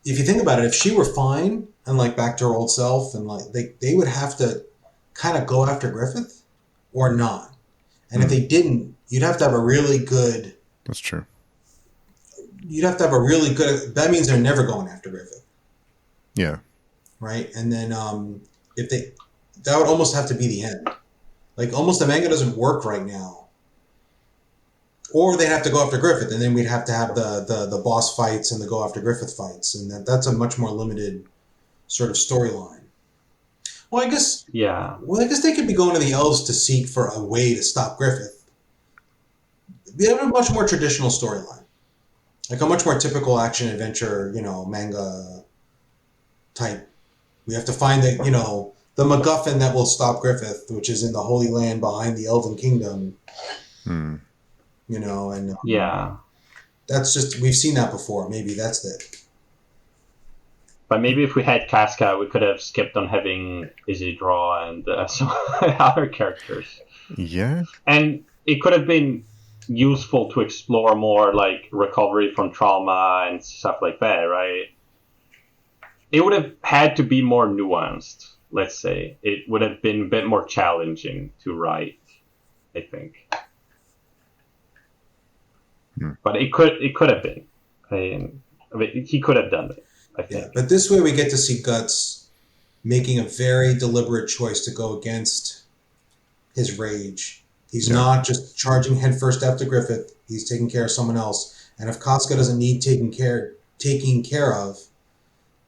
B: if you think about it, if she were fine and like back to her old self, and like they would have to kind of go after Griffith or not. And if they didn't, you'd have to have a really good.
A: That's true.
B: You'd have to have a really good. That means they're never going after Griffith.
A: Yeah.
B: Right, and then that would almost have to be the end. Like almost the manga doesn't work right now. Or they'd have to go after Griffith, and then we'd have to have the boss fights and the go after Griffith fights, and that's a much more limited sort of storyline. Well, I guess they could be going to the elves to seek for a way to stop Griffith. They have a much more traditional storyline, like a much more typical action adventure, manga type. We have to find the MacGuffin that will stop Griffith, which is in the Holy Land behind the Elven Kingdom. And that's just, we've seen that before. Maybe that's it.
C: But maybe if we had Casca, we could have skipped on having Isidro and some other characters.
A: Yeah.
C: And it could have been useful to explore more like recovery from trauma and stuff like that, right? It would have had to be more nuanced, let's say. It would have been a bit more challenging to write, I think. But it could have been. I mean, he could have done it, I think.
B: Yeah, but this way we get to see Guts making a very deliberate choice to go against his rage. He's not just charging headfirst after Griffith. He's taking care of someone else. And if Casca doesn't need taking care of,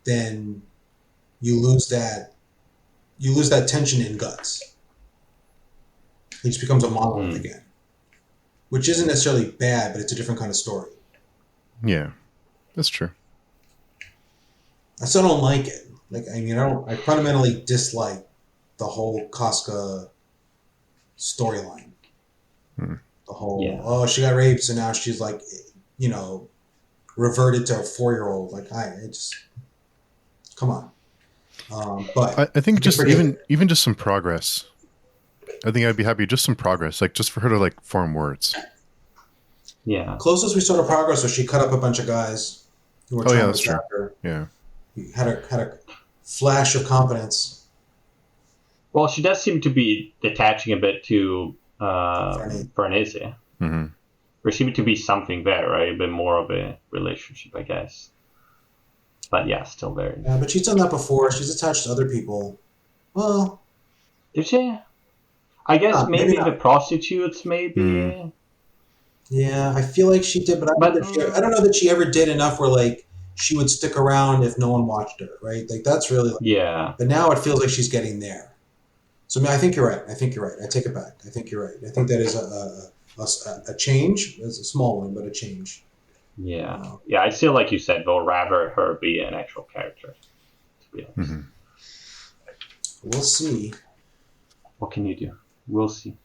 B: then you lose that tension in Guts. He just becomes a monolith again. Which isn't necessarily bad, but it's a different kind of story.
A: Yeah, that's true.
B: I still don't like it. I fundamentally dislike the whole Casca storyline. The whole, she got raped, so now she's like, reverted to a 4-year-old. Like, come on. But
A: I think just even just some progress. I think I'd be happy just some progress, like just for her to like form words.
C: Yeah.
B: Closest we saw to progress was she cut up a bunch of guys who were trying to trap her.
A: Yeah.
B: Had a flash of confidence.
C: Well, she does seem to be detaching a bit to Farnese.
A: Mm-hmm.
C: There seemed to be something there, right? A bit more of a relationship, I guess. But yeah, still there.
B: Yeah, but she's done that before. She's attached to other people. Well,
C: did she? I guess maybe the prostitutes, maybe.
B: Yeah, I feel like she did, but I don't know that she ever did enough where like she would stick around if no one watched her, right? Like that's really But now it feels like she's getting there. So I think you're right. I take it back. I think you're right. I think that is a change. It's a small one, but a change.
C: Yeah, I feel like you said, though, rather her be an actual character. To be honest.
B: We'll see.
C: What can you do? We'll see.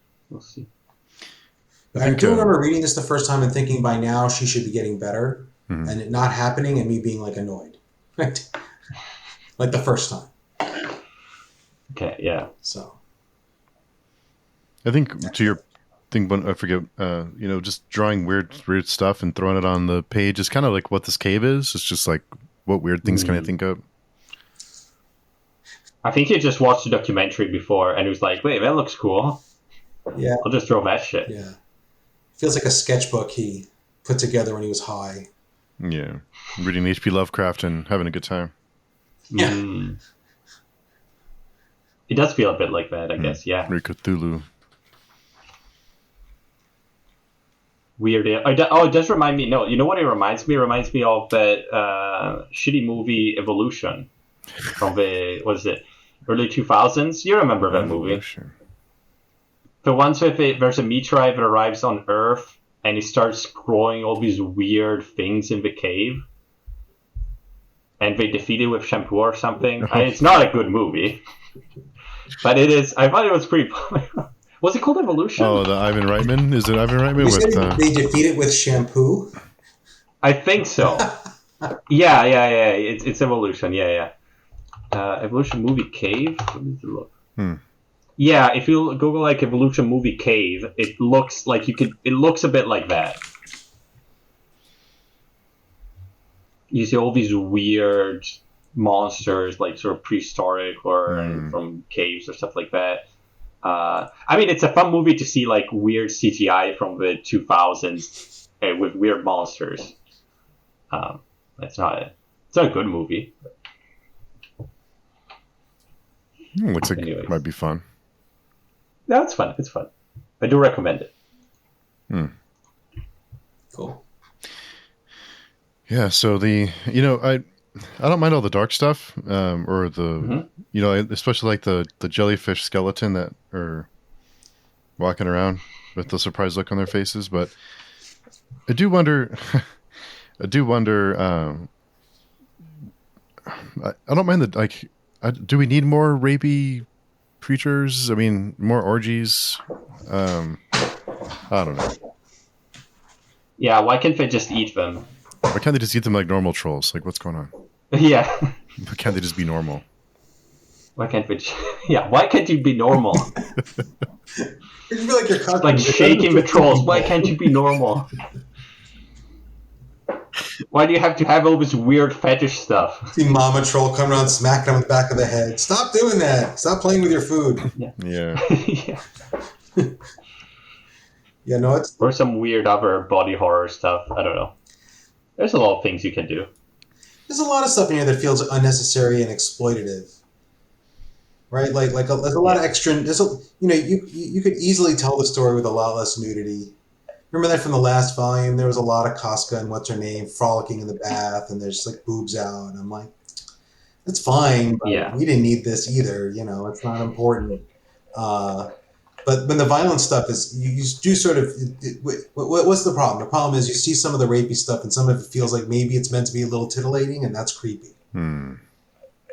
B: I do remember reading this the first time and thinking by now she should be getting better, and it not happening, and me being like annoyed, right? Like the first time.
C: Okay, yeah.
B: So,
A: I think to your thing, but I forget. Just drawing weird stuff and throwing it on the page is kind of like what this cave is. It's just like what weird things can I think of.
C: I think he just watched the documentary before and he was like, "Wait, that looks cool.
B: Yeah,
C: I'll just draw that shit."
B: Yeah, feels like a sketchbook he put together when he was high.
A: Yeah, reading H.P. Lovecraft and having a good time.
B: Yeah,
C: it does feel a bit like that, I guess. Yeah,
A: Cthulhu.
C: weird. It does remind me. No, you know what it reminds me? It reminds me of that shitty movie Evolution from the early 2000s. You remember that movie?
A: Evolution.
C: The ones with there's a meteorite that arrives on Earth and it starts growing all these weird things in the cave, and they defeat it with shampoo or something. It's not a good movie, but it is. I thought it was pretty. Was it called Evolution?
A: Oh, the Ivan Reitman? Is it Ivan Reitman with?
B: They defeat it with shampoo.
C: I think so. Yeah. It's Evolution. Yeah. Evolution movie Cave. Let me look. Yeah, if you Google like Evolution movie Cave, it looks like it looks a bit like that. You see all these weird monsters, like sort of prehistoric or from caves or stuff like that. I mean, it's a fun movie to see, like weird CGI from the 2000s with weird monsters. It's not a good movie.
A: Looks like it might be fun.
C: No, it's fun. It's fun. I do recommend it.
B: Cool.
A: Yeah. So I don't mind all the dark stuff, or the especially like the jellyfish skeleton that are walking around with the surprised look on their faces. But I do wonder. I don't mind do we need more rapey creatures? I mean, more orgies? I don't know.
C: Yeah, why can't they just eat them?
A: Why can't they just eat them like normal trolls? Like, what's going on?
C: Yeah.
A: Why can't they just be normal?
C: Why can't we? Yeah, why can't you be normal?
B: You feel like you're
C: like shaking the trolls. Why can't you be normal? Why do you have to have all this weird fetish stuff?
B: See Mama Troll coming around smacking him in the back of the head. Stop doing that. Stop playing with your food.
C: Yeah.
A: Yeah.
B: Yeah, no, it's...
C: Or some weird other body horror stuff. I don't know. There's a lot of things you can do.
B: There's a lot of stuff in here that feels unnecessary and exploitative. Right? Like there's a lot of extra... you could easily tell the story with a lot less nudity. Remember that from the last volume? There was a lot of Casca and what's-her-name frolicking in the bath, and there's like boobs out, and I'm like, that's fine, but we didn't need this either. It's not important. But when the violent stuff is, you do sort of, what's the problem? The problem is you see some of the rapey stuff, and some of it feels like maybe it's meant to be a little titillating, and that's creepy.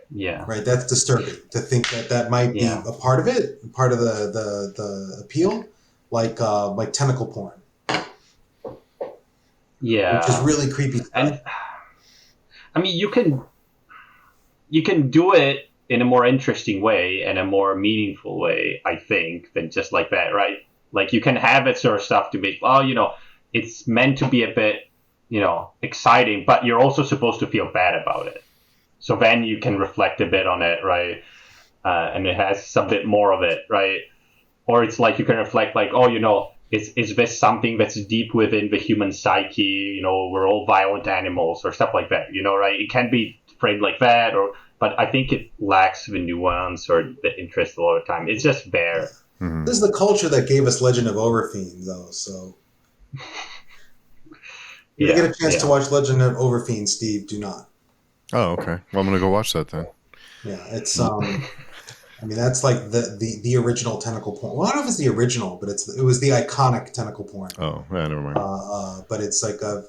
C: Yeah.
B: Right? That's disturbing to think that might be a part of it, part of the appeal, like tentacle porn.
C: Yeah.
B: Which is really creepy.
C: And I mean, you can do it in a more interesting way and a more meaningful way, I think, than just like that, right? Like you can have that sort of stuff to make, it's meant to be a bit, exciting, but you're also supposed to feel bad about it. So then you can reflect a bit on it, right? And it has some bit more of it, right? Or it's like you can reflect like, is this something that's deep within the human psyche? We're all violent animals or stuff like that, right? It can be framed like that, but I think it lacks the nuance or the interest a lot of the time. It's just there.
B: Mm-hmm. This is the culture that gave us Legend of Overfiend, though, so... If you get a chance to watch Legend of Overfiend, Steve, do not.
A: Oh, okay. Well, I'm going to go watch that then.
B: Yeah, it's... that's like the original tentacle porn. Well, I don't know if it's the original, but it was the iconic tentacle porn.
A: Oh, yeah, never mind.
B: But it's like like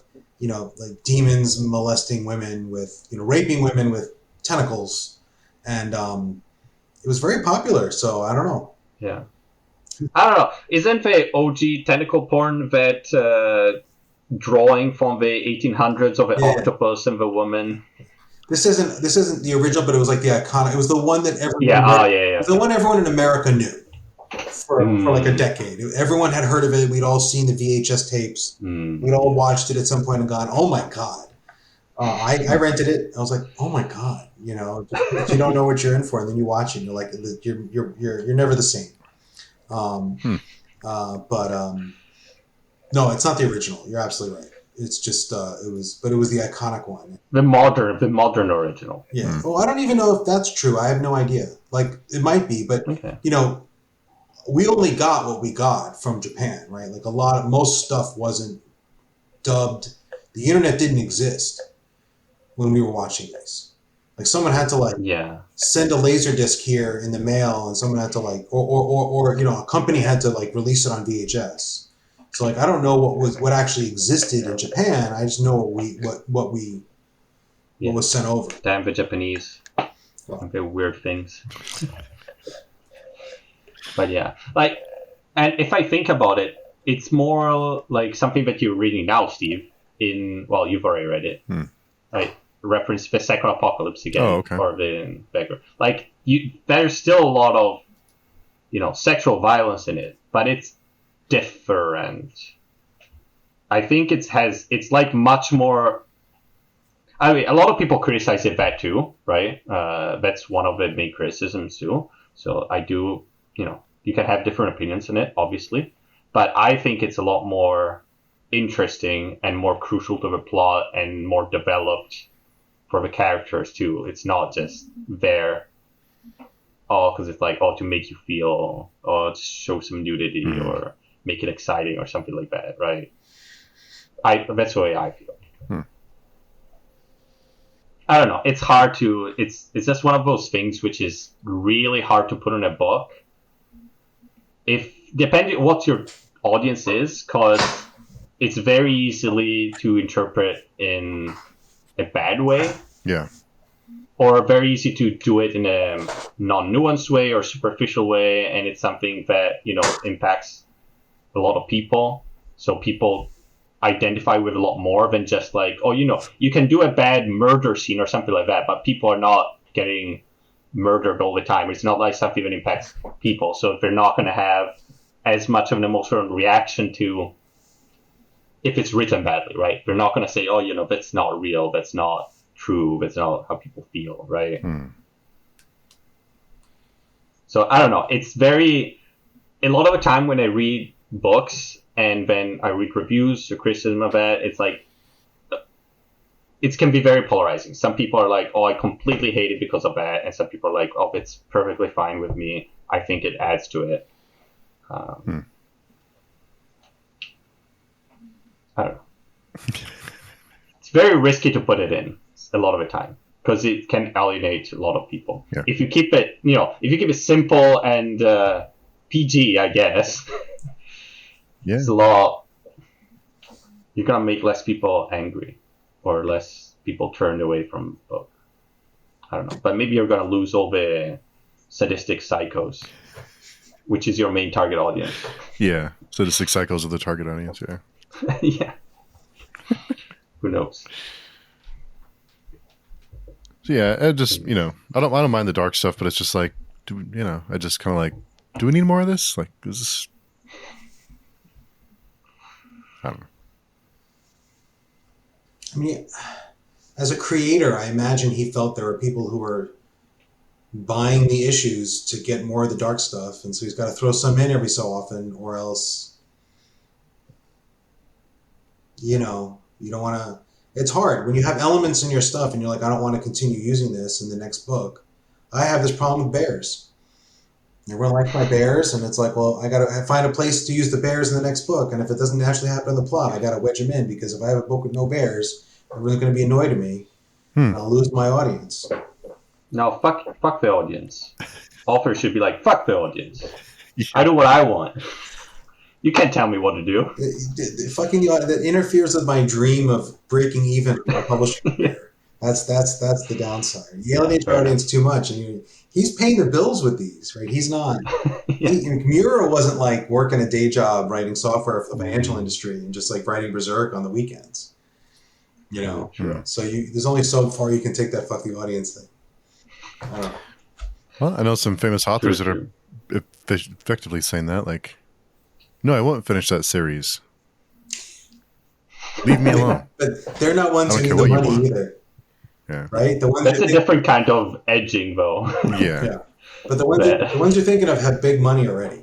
B: demons molesting women with, raping women with tentacles, and it was very popular. So I don't know.
C: Yeah, I don't know. Isn't the OG tentacle porn that drawing from the 1800s of an octopus and the woman?
B: This isn't the original, but it was like the iconic. It was the one that everyone.
C: It
B: was the one everyone in America knew for like a decade. Everyone had heard of it. We'd all seen the VHS tapes. We'd all watched it at some point and gone, "Oh my god!" I rented it. I was like, "Oh my god!" You don't know what you're in for, and then you watch it, and you're like, "You're never the same." No, it's not the original. You're absolutely right. It's just it was the iconic one.
C: The modern original.
B: Yeah. Well, I don't even know if that's true. I have no idea. Like it might be, but we only got what we got from Japan, right? Like most stuff wasn't dubbed. The internet didn't exist when we were watching these. Like someone had to like send a laser disc here in the mail, and someone had to like, or a company had to like release it on VHS. So like I don't know what actually existed in Japan. I just know what was sent over.
C: Damn the Japanese. They're weird things. But yeah, like, and if I think about it, it's more like something that you're reading now, Steve. You've already read it. Like, reference the second apocalypse again, or the beggar. Like, there's still a lot of, sexual violence in it, but it's different. I think it's like much more. I mean, a lot of people criticize it that too, right? That's one of the main criticisms too. So I do, you can have different opinions in it, obviously, but I think it's a lot more interesting and more crucial to the plot and more developed for the characters too. It's not just there, because it's like, to make you feel, to show some nudity or make it exciting or something like that, right? That's the way I feel. I don't know. It's hard to. It's just one of those things which is really hard to put in a book. Depending what your audience is, because it's very easily to interpret in a bad way.
A: Yeah.
C: Or very easy to do it in a non-nuanced way or superficial way, and it's something that impacts a lot of people. So people identify with a lot more than just like, you can do a bad murder scene or something like that, but people are not getting murdered all the time. It's not like something that impacts people, so they're not going to have as much of an emotional reaction to if it's written badly, right? They're not going to say, that's not real, that's not true, that's not how people feel, right? So I don't know. It's a lot of the time when I read books and then I read reviews or criticism of that, it's like, it can be very polarizing. Some people are like, I completely hate it because of that. And some people are like, it's perfectly fine with me. I think it adds to it. I don't know. It's very risky to put it in a lot of the time because it can alienate a lot of people.
A: Yeah.
C: If you keep it simple and PG, I guess, it's a lot. You're gonna make less people angry, or less people turned away from the book. I don't know, but maybe you're gonna lose all the sadistic psychos, which is your main target audience.
A: Yeah, sadistic psychos are the target audience. Yeah.
C: Yeah. Who knows?
A: So yeah, I just I don't mind the dark stuff, but it's just like, I just kind of like, do we need more of this? Like, is this? I don't know.
B: I mean, as a creator, I imagine he felt there were people who were buying the issues to get more of the dark stuff, and so he's got to throw some in every so often, or else, you don't want to. It's hard when you have elements in your stuff and you're like, I don't want to continue using this in the next book. I have this problem with bears. Everyone likes my bears, and it's like, well, I got to find a place to use the bears in the next book, and if it doesn't actually happen in the plot, I got to wedge them in, because if I have a book with no bears, everyone's going to be annoyed at me, and I'll lose my audience.
C: No, fuck the audience. Authors should be like, fuck the audience. Yeah. I do what I want. You can't tell me what to do.
B: That interferes with my dream of breaking even for a publishing career. That's the downside. You alienate your audience too much, and he's paying the bills with these, right? He's not. Mura wasn't like working a day job writing software for the financial industry and just like writing Berserk on the weekends.
A: Sure.
B: So there's only so far you can take that fuck the audience thing. I don't know.
A: Well, I know some famous authors that are effectively saying that, like, no, I won't finish that series. Leave me alone.
B: But they're not ones who need the money either.
A: Yeah.
B: Right?
C: That's a different kind of edging, though.
A: Yeah.
B: But the ones you're thinking of have big money already.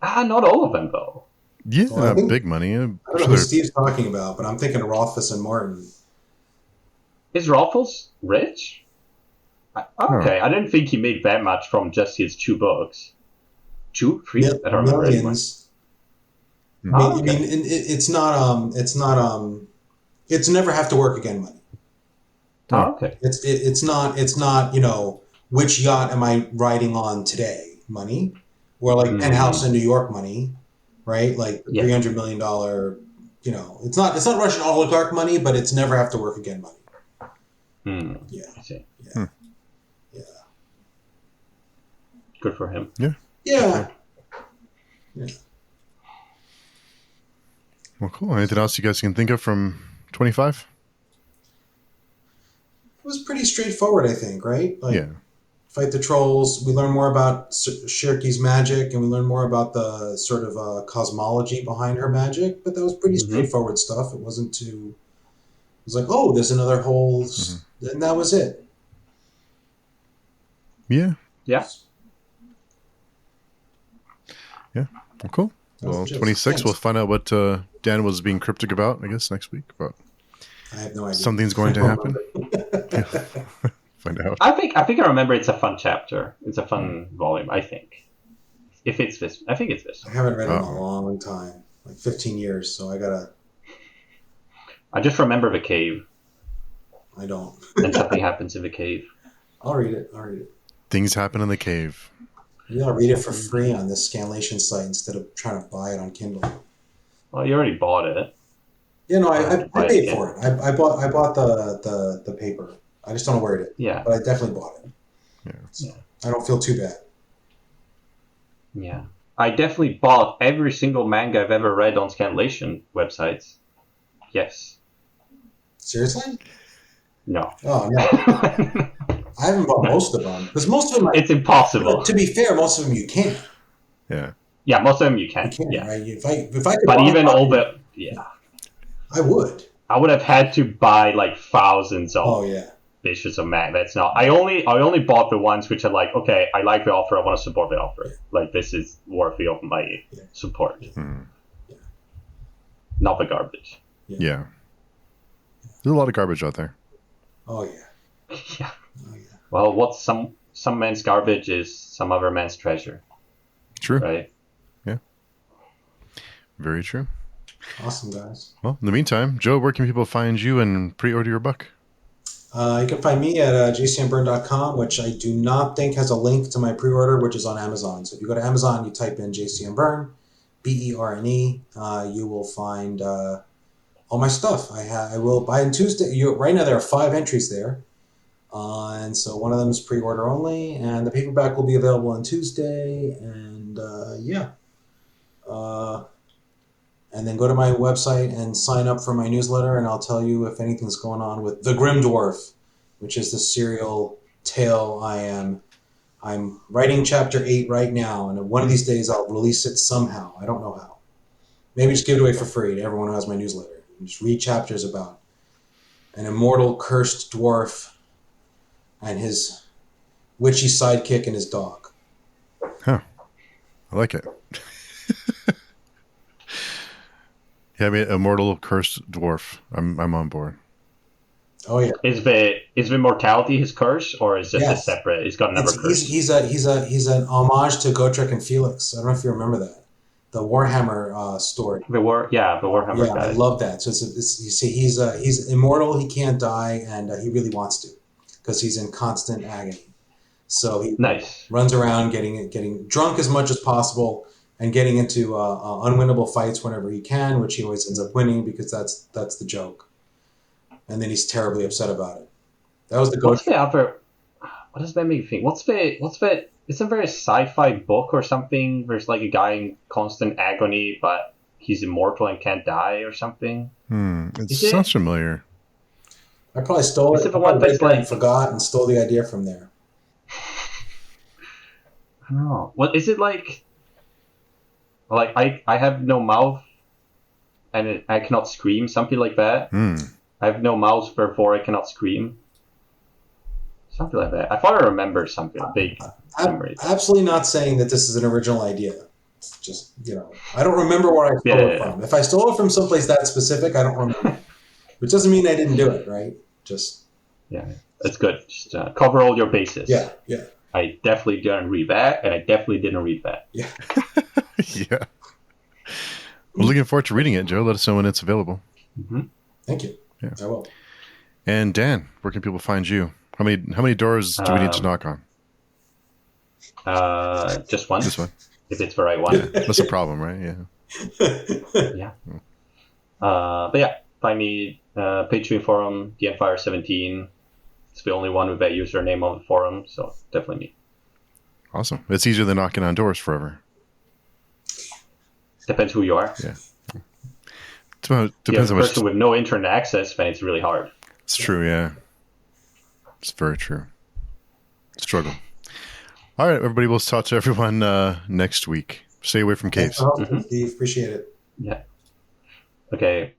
C: Not all of them, though.
A: Yeah, well, big money. I
B: don't know who Steve's talking about, but I'm thinking of Rothfuss and Martin.
C: Is Rothfuss rich? Okay, I didn't think he made that much from just his 2 books. 2, 3? I don't remember anymore.
B: Millions.
C: Oh,
B: I mean, it's not. It's never have to work again money.
C: Oh, okay.
B: It's not. Which yacht am I riding on today? Money, or like penthouse in New York money, right? Like $300 million. It's not Russian oligarch money, but it's never have to work again money. Yeah.
C: I see.
B: Yeah. Yeah.
C: Good for him.
A: Yeah.
B: Yeah.
A: Yeah. Well, cool. Anything else you guys can think of from 25?
B: It was pretty straightforward, I think, right? Like,
A: yeah.
B: Fight the trolls. We learn more about Shirky's magic, and we learn more about the sort of cosmology behind her magic. But that was pretty straightforward stuff. It wasn't too. It was like, oh, there's another whole, and that was it.
A: Yeah.
C: Yeah.
A: Yeah. Well, cool. Well, 26, we'll find out what Dan was being cryptic about, I guess, next week. But
B: I have no idea.
A: Something's going to happen. Find out.
C: I think I remember it's a fun chapter. It's a fun volume, I think. If it's this, I think it's this.
B: I haven't read it in a long time, like 15 years, so I gotta...
C: I just remember the cave.
B: I don't.
C: And something happens in the cave.
B: I'll read it.
A: Things happen in the cave.
B: Maybe I'll read it for free on this Scanlation site instead of trying to buy it on Kindle.
C: Well, you already bought it.
B: Yeah, no, I paid for it. I bought the paper. I just don't know where it is.
C: Yeah.
B: But I definitely bought it.
A: Yeah.
B: I don't feel too bad.
C: Yeah. I definitely bought every single manga I've ever read on Scanlation websites. Yes.
B: Seriously?
C: No.
B: Oh, no. I haven't bought most of them. Because most of them...
C: It's impossible.
B: To be fair, most of them you can't.
A: Yeah.
C: Yeah, most of them you can.
B: Yeah. Right? If I could
C: but
B: buy
C: even
B: one,
C: all the... Yeah.
B: I would.
C: I would have had to buy like thousands of issues of manga. That's not... I only bought the ones which are like, okay, I like the offer, I want to support the offer. Like, this is worthy of my support. Not the garbage.
A: Yeah. There's a lot of garbage out there.
B: Oh, yeah.
C: Yeah. Well, what's some man's garbage is some other man's treasure.
A: True.
C: Right?
A: Yeah. Very true.
B: Awesome, guys.
A: Well, in the meantime, Joe, where can people find you and pre-order your book?
B: You can find me at jcmburn.com, which I do not think has a link to my pre-order, which is on Amazon. So if you go to Amazon, you type in jcmburn, BERNE, you will find all my stuff. I will buy on Tuesday. Right now, there are 5 entries there. And so one of them is pre-order only, and the paperback will be available on Tuesday. And and then go to my website and sign up for my newsletter, and I'll tell you if anything's going on with The Grim Dwarf, which is the serial tale I'm writing chapter 8 right now, and one of these days I'll release it somehow. I don't know how. Maybe just give it away for free to everyone who has my newsletter. And just read chapters about an immortal cursed dwarf and his witchy sidekick and his dog.
A: Huh. I like it. Yeah, I mean, immortal cursed dwarf. I'm on board.
B: Oh yeah.
C: Is the mortality his curse, or is it a separate? He's got another curse.
B: He's an homage to Gotrek and Felix. I don't know if you remember that, the Warhammer story.
C: The Warhammer.
B: Yeah, I love that. So you see, he's immortal. He can't die, and he really wants to, because he's in constant agony. So he runs around getting drunk as much as possible, and getting into unwinnable fights whenever he can, which he always ends up winning, because that's the joke. And then he's terribly upset about it. That was the goal.
C: What does that make you think? What's the? Isn't there a sci-fi book or something? There's like a guy in constant agony, but he's immortal and can't die or something.
A: It sounds familiar.
B: I probably stole it.
C: Is it the one that's like
B: forgot and stole the idea from there?
C: I don't know. What is it like? Like I have no mouth, and I cannot scream. Something like that. I have no mouth, therefore I cannot scream. Something like that. I thought I remembered something. Big memories.
B: Absolutely not saying that this is an original idea. Just, I don't remember where I stole it from. If I stole it from someplace that specific, I don't remember. Which doesn't mean I didn't do it, right? Just
C: that's good. Just cover all your bases.
B: Yeah.
C: I definitely didn't read that, and I definitely didn't read that.
B: Yeah.
A: Yeah. We're looking forward to reading it, Joe. Let us know when it's available.
C: Mm-hmm.
B: Thank you.
A: Yeah.
B: I will.
A: And Dan, where can people find you? How many doors do we need to knock on?
C: Just one.
A: Just one.
C: If it's the right one.
A: Yeah, that's a problem, right? Yeah.
C: Yeah. But yeah, find me Patreon forum, DNFire17. It's the only one with that username on the forum, so definitely me.
A: Awesome. It's easier than knocking on doors forever.
C: Depends who you are.
A: Yeah.
C: Depends
A: Depends how
C: if you're a
A: much.
C: person with no internet access, then it's really hard.
A: It's true, yeah. It's very true. Struggle. All right, everybody. We'll talk to everyone next week. Stay away from caves.
B: Thanks for hosting, Steve. Appreciate it.
C: Yeah. Okay.